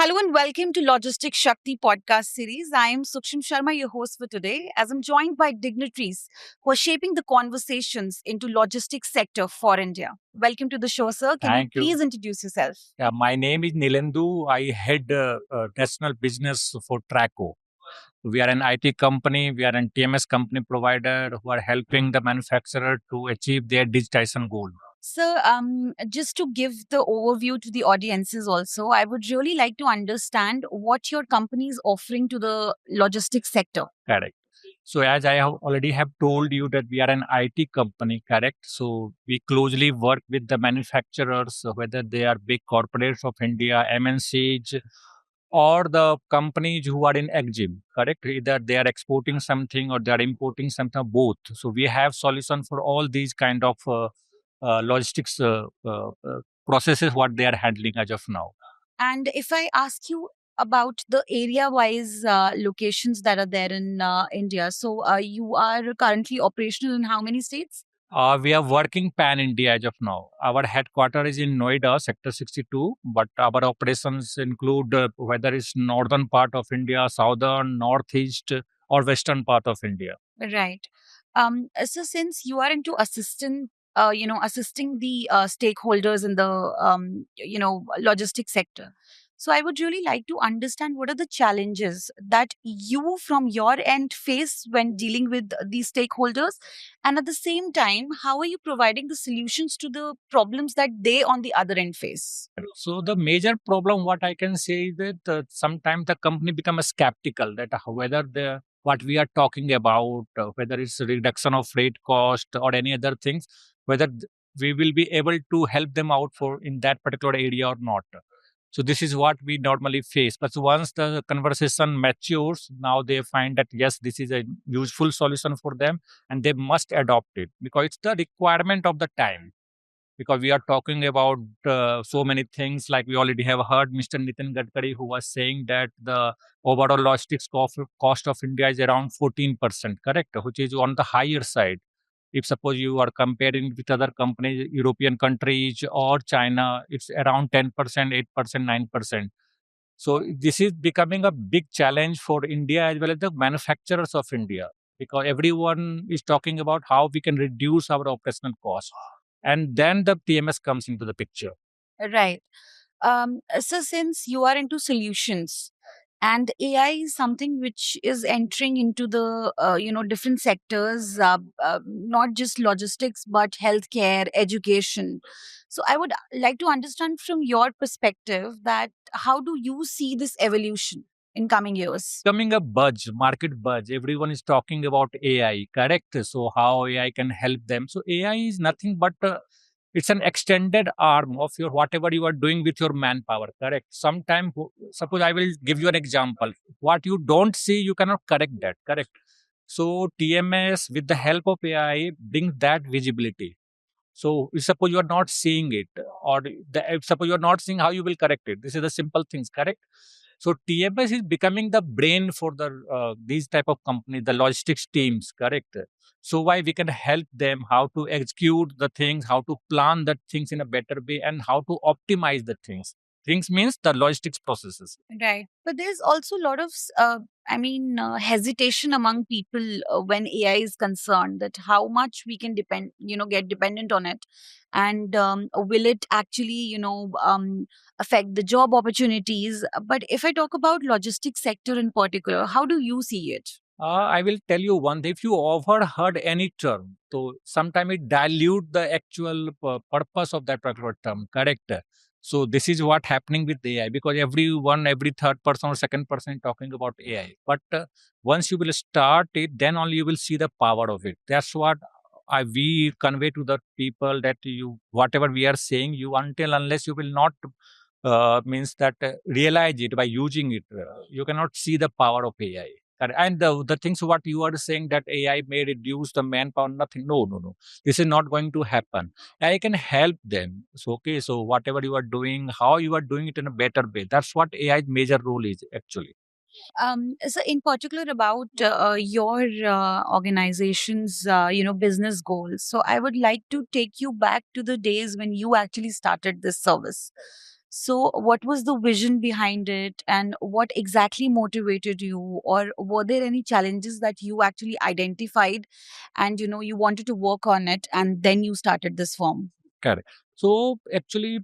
Hello and welcome to Logistics Shakti Podcast series. I am Sukshim Sharma, your host for today, as I'm joined by dignitaries who are shaping the conversations into logistics sector for India. Welcome to the show, sir. Can you Thank you. please introduce yourself? My name is Nilendu. I head national business for Traqo. We are an IT company. We are an TMS company provider who are helping the manufacturer to achieve their digitization goal. So, just to give the overview to the audiences also, I would really like to understand what your company is offering to the logistics sector. Correct. So as I have already have told you that we are an IT company, correct? So we closely work with the manufacturers, whether they are big corporates of India, MNCs, or the companies who are in exim, correct? Either they are exporting something or they are importing something, both. So we have solution for all these kind of logistics processes what they are handling as of now. And if I ask you about the area wise locations that are there in India, so you are currently operational in how many states? We are working pan India as of now. Our headquarters is in Noida, Sector 62, but our operations include whether it's northern part of India, southern, northeast, or western part of India. Right. So since you are into assisting the stakeholders in the logistics sector, so I would really like to understand what are the challenges that you from your end face when dealing with these stakeholders, and at the same time, how are you providing the solutions to the problems that they on the other end face? So the major problem, what I can say is that sometimes the company become skeptical that whether the what we are talking about, whether it's a reduction of freight cost or any other things, whether we will be able to help them out for in that particular area or not. So this is what we normally face. But once the conversation matures, now they find that yes, this is a useful solution for them, and they must adopt it because it's the requirement of the time, because we are talking about so many things. Like we already have heard Mr. Nitin Gadkari, who was saying that the overall logistics cost of India is around 14%, correct? Which is on the higher side. If suppose you are comparing with other companies, European countries or China, it's around 10%, 8%, 9%. So this is becoming a big challenge for India as well as the manufacturers of India, because everyone is talking about how we can reduce our operational cost. And then the TMS comes into the picture. Right. So since you are into solutions and AI is something which is entering into the different sectors, not just logistics but healthcare, education. So I would like to understand from your perspective that how do you see this evolution in coming years? Coming a buzz, market buzz. Everyone is talking about AI, correct? So how AI can help them. So AI is nothing but it's an extended arm of your whatever you are doing with your manpower, correct? Sometime, suppose I will give you an example. What you don't see, you cannot correct that, correct? So TMS with the help of AI brings that visibility. So if suppose you are not seeing it, or if suppose you are not seeing how you will correct it. This is the simple things, correct? So TMS is becoming the brain for the these type of companies, the logistics teams, correct? So why we can help them how to execute the things, how to plan the things in a better way, and how to optimize the things. Things means the logistics processes. Right. But there's also a lot of, hesitation among people when AI is concerned that how much we can get dependent on it. And will it actually, affect the job opportunities? But if I talk about logistics sector in particular, how do you see it? I will tell you one thing. If you overheard any term, so sometimes it dilute the actual purpose of that particular term, correct? So this is what happening with AI, because everyone, every third person or second person talking about AI. But once you will start it, then only you will see the power of it. That's what we convey to the people, that you whatever we are saying, you until unless you will not means that realize it by using it, you cannot see the power of AI. And the things what you are saying that AI may reduce the manpower, nothing. No, no, no. This is not going to happen. AI can help them. So, okay, so whatever you are doing, how you are doing it in a better way. That's what AI's major role is actually. So in particular about your organization's business goals, so I would like to take you back to the days when you actually started this service. So, what was the vision behind it, and what exactly motivated you, or were there any challenges that you actually identified, and you wanted to work on it, and then you started this firm? Correct. So actually,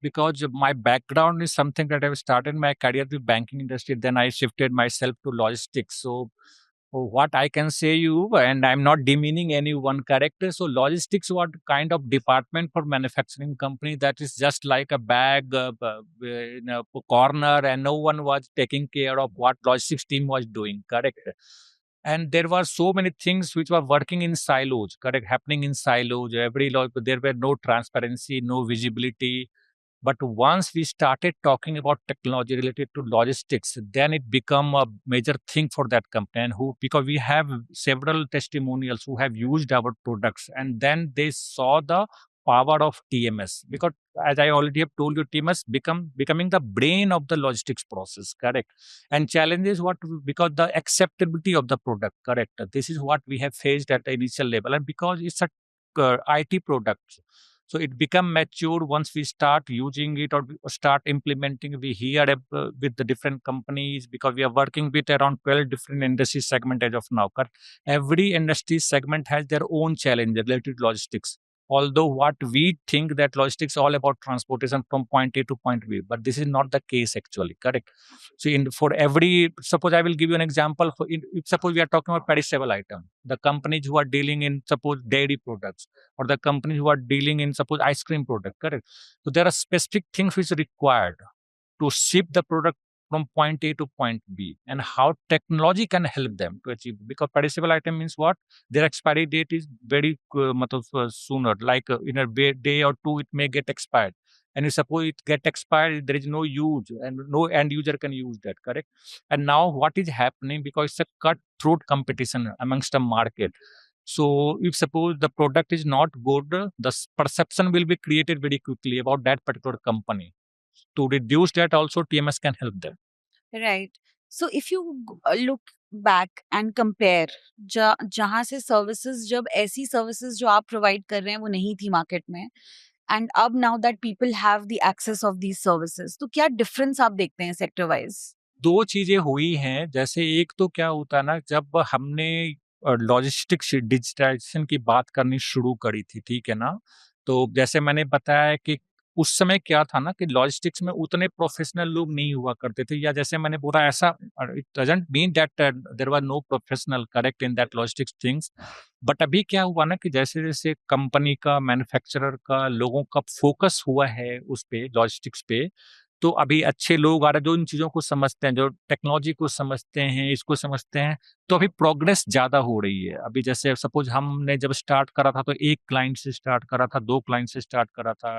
because my background is something that I've started my career with banking industry, then I shifted myself to logistics. So what I can say you, and I'm not demeaning any one character. So logistics was kind of department for manufacturing company that is just like a bag in a corner, and no one was taking care of what logistics team was doing. Correct. And there were so many things which were working in silos, correct, happening in silos. There were no transparency, no visibility. But once we started talking about technology related to logistics, then it become a major thing for that company. And who, because we have several testimonials who have used our products, and then they saw the power of TMS. Because as I already have told you, TMS becoming the brain of the logistics process, correct? And challenge is what, because the acceptability of the product, correct? This is what we have faced at the initial level, and because it's a IT product, so it become mature once we start using it or start implementing. We hear with the different companies, because we are working with around 12 different industry segment as of now. Correct? Every industry segment has their own challenge related to logistics. Although what we think that logistics is all about transportation from point A to point B, but this is not the case actually. Correct? So for every, suppose I will give you an example. If suppose we are talking about perishable item, the companies who are dealing in suppose dairy products, or the companies who are dealing in suppose ice cream product, correct? So there are specific things which are required to ship the product from point A to point B, and how technology can help them to achieve. Because perishable item means what? Their expiry date is very sooner, like in a day or two, it may get expired. And you suppose it get expired, there is no use, and no end user can use that, correct? And now what is happening, because it's a cutthroat competition amongst the market. So if suppose the product is not good, the perception will be created very quickly about that particular company. To reduce that also, TMS can help them. Right. So if you look back and compare, जहाँ से services, जब ऐसी services जो आप provide कर रहे हैं वो नहीं थी मार्केट में, एंड अब now that people have the access of these services, तो क्या डिफरेंस आप देखते हैं सेक्टर वाइज? दो चीजें हुई हैं। जैसे एक तो क्या होता है ना, जब हमने लॉजिस्टिक्स डिजिटाइजेशन की बात करनी शुरू करी थी, ठीक है ना, तो जैसे मैंने बताया कि उस समय क्या था ना कि लॉजिस्टिक्स में उतने प्रोफेशनल लोग नहीं हुआ करते थे, या जैसे मैंने बोला ऐसा, it doesn't mean that there were no professional correct in that logistics things. But अभी क्या हुआ ना कि जैसे जैसे कंपनी का, मैन्युफैक्चरर का, लोगों का फोकस हुआ है उस पे, लॉजिस्टिक्स पे, तो अभी अच्छे लोग आ रहे हैं जो इन चीज़ों को समझते हैं, जो टेक्नोलॉजी को समझते हैं, इसको समझते हैं, तो अभी प्रोग्रेस ज़्यादा हो रही है। अभी जैसे सपोज़ हमने जब स्टार्ट करा था, तो 1 क्लाइंट से स्टार्ट करा था, 2 क्लाइंट से स्टार्ट करा था।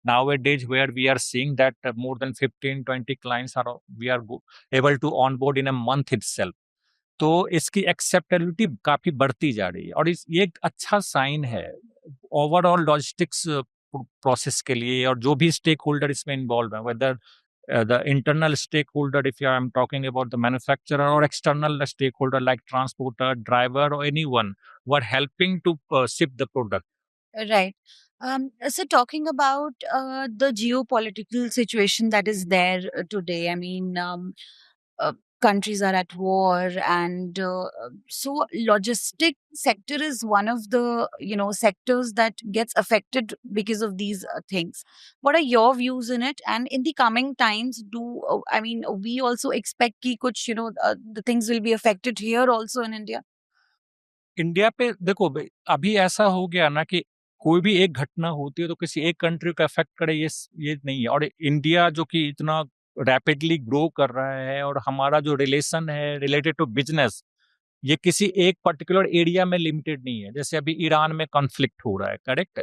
Nowadays, where we are seeing that more than 15, 20 clients are we are able to onboard in a month itself. तो इसकी एक्सेप्टेबिलिटी काफ़ी बढ़ती जा रही है, और ये एक अच्छा साइन है ओवरऑल लॉजिस्टिक्स प्रोसेस के लिए, और जो भी स्टेक होल्डर इसमें इन्वॉल्व है, weather the internal stakeholder, if I'm talking about the manufacturer, or external stakeholder like transporter, driver, or anyone who are helping to ship the product. Right. So talking about the geopolitical situation that is there today, I mean, uh, countries are at war, and so logistic sector is one of the sectors that gets affected because of these things. What are your views in it? And in the coming times, do I mean we also expect ki kuch the things will be affected here also in India? India पे देखो अभी ऐसा हो गया ना कि कोई भी एक घटना होती है तो किसी एक कंट्री को अफेक्ट करे, ये नहीं है। और इंडिया जो कि इतना रैपिडली ग्रो कर रहा है, और हमारा जो रिलेशन है रिलेटेड टू बिजनेस, ये किसी एक पर्टिकुलर एरिया में लिमिटेड नहीं है। जैसे अभी ईरान में कॉन्फ्लिक्ट हो रहा है, करेक्ट?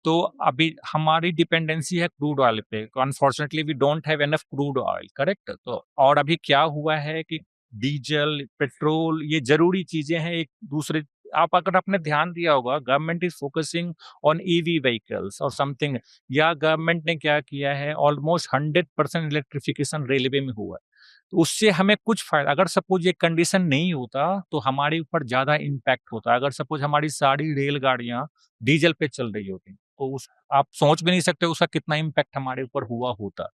तो अभी हमारी डिपेंडेंसी है क्रूड ऑयल पे। Unfortunately we don't have enough crude oil, correct? तो और अभी क्या हुआ है कि डीजल, पेट्रोल, ये जरूरी चीजें हैं एक दूसरे। आप अगर आपने ध्यान दिया होगा, government is focusing on EV vehicles और समथिंग, या गवर्नमेंट ने क्या किया है, ऑलमोस्ट 100% इलेक्ट्रिफिकेशन रेलवे में हुआ है। तो उससे हमें कुछ फायदा, अगर सपोज ये कंडीशन नहीं होता तो हमारे ऊपर ज्यादा इम्पैक्ट होता। अगर सपोज हमारी सारी रेलगाड़ियां डीजल पे चल रही होती, तो उस आप सोच भी नहीं सकते उसका कितना इम्पैक्ट हमारे ऊपर हुआ होता।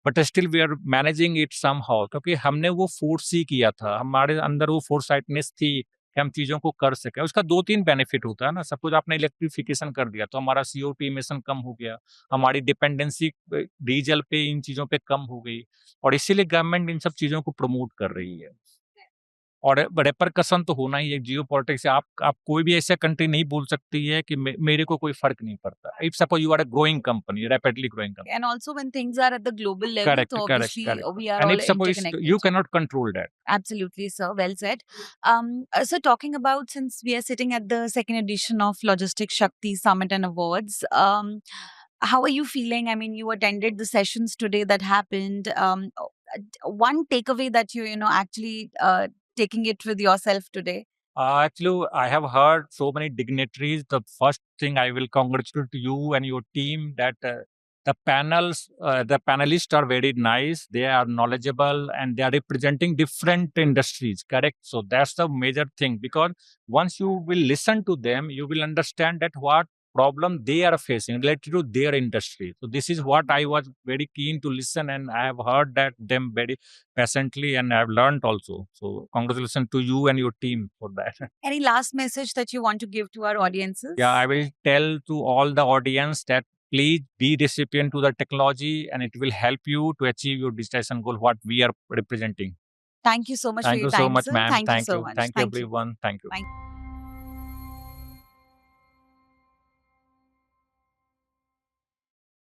But still we are managing it somehow, क्योंकि हमने वो फोर्स ही किया था, हमारे अंदर वो फोरसाइटनेस थी कि हम चीज़ों को कर सकें। उसका 2-3 बेनिफिट होता है ना, सपोज़ आपने इलेक्ट्रिफिकेशन कर दिया तो हमारा CO2 इमिशन कम हो गया, हमारी डिपेंडेंसी डीजल पे, इन चीज़ों पे कम हो गई, और इसीलिए गवर्नमेंट इन सब चीज़ों को प्रमोट कर रही है। और रेपरकशन तो होना ही है, जियोपॉलिटिक्स से आप कोई भी ऐसा कंट्री नहीं बोल सकती है कि मेरे को कोई फ़र्क नहीं पड़ता। If suppose you are a growing company, rapidly growing company. And also when things are at the global level, Correct, so correct, obviously correct. we are And all if suppose you interconnected. cannot control that. Absolutely, sir. Well said. So talking about, since we are sitting at the second edition of Logistics Shakti Summit and Awards, how are you feeling? I mean, you attended the sessions today that happened. One takeaway that you actually taking it with yourself today. Actually, I have heard so many dignitaries. The first thing I will congratulate you and your team that the panelists are very nice. They are knowledgeable and they are representing different industries. Correct. So that's the major thing, because once you will listen to them, you will understand that what problem they are facing related to their industry. So this is what I was very keen to listen, and I have heard that them very patiently, and I've learned also. So congratulations to you and your team for that. Any last message that you want to give to our Yeah, audiences? I will tell to all the audience that please be recipient to the technology, and it will help you to achieve your digitization goal, what we are representing. Thank you so much for Thank your you so time, much, sir. ma'am. Thank you Thank so you. much. Thank you, Thank you. everyone. Thank you. Thank